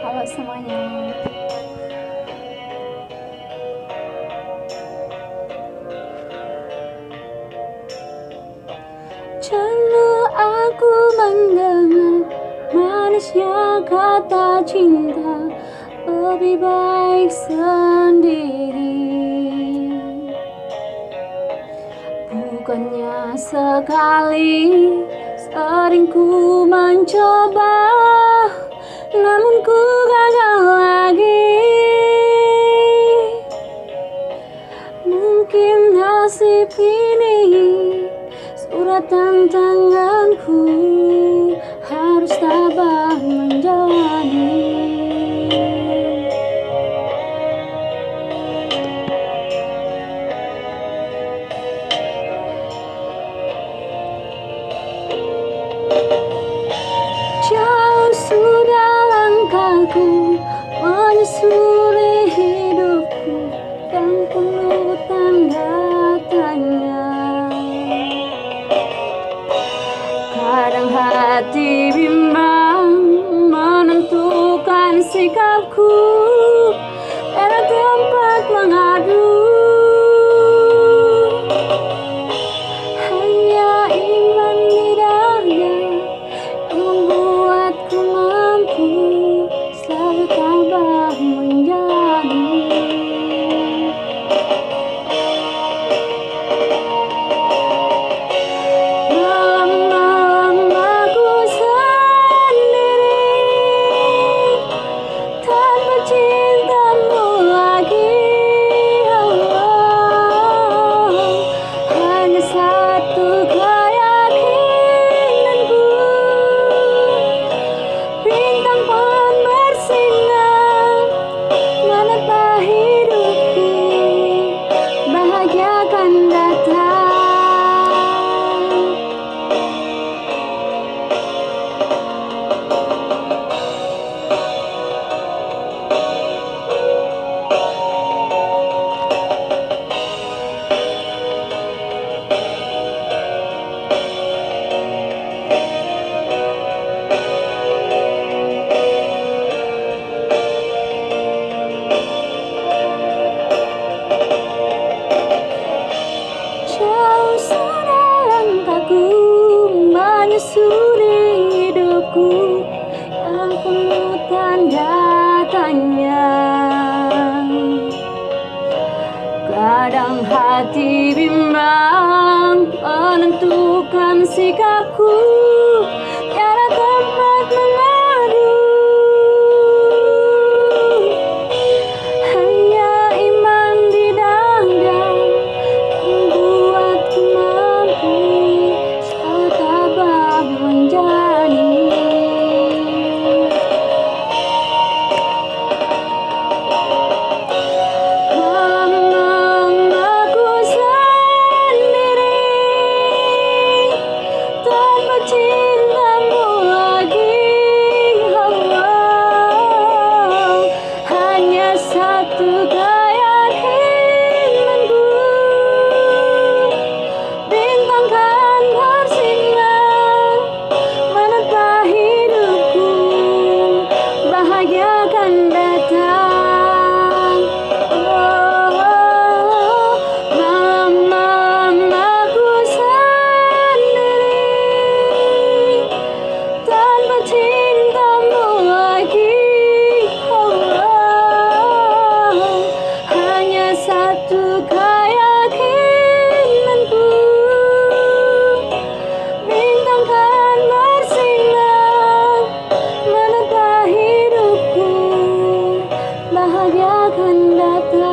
Halo semuanya. Jenuh aku mendengar manisnya kata cinta, lebih baik sendiri. Bukannya sekali, sering ku mencoba, namun ku gagal lagi. Mungkin nasib ini suratan tanganku, harus tabah menjalani. Jauh sudah langkahku menyusuri hidupku yang penuh tanda tanya. Kadang hati bimbang menentukan sikapku, ada tempat mengadu. Hanya iman di dada yang membuatku mampu selalu tabah menjalani. Malam-malam aku sendiri tanpa cintamu lagi. Oh, hanya satu keyakinanku, bintang pun bersinar menata hidupku, bahagia akan datang. Jauh sudah langkahku menyusuri hidupku yang penuh tanda tanya. Kadang hati bimbang menentukan sikapku, tiada tempat mengadu. Hanya iman di dada membuatku mampu selalu tabah menjalani. Malam-malam aku sendiri tanpa cintamu lagi. Oh, hanya satu keyakinanku, bintang kan bersinar menata hidupku, bahagia akan datang. Oh, malam-malam aku sendiri tanpa cintamu lagi. Oh, hanya satu keyakinanku, bintang kan bersinar menata hidupku, bahagia akan datang.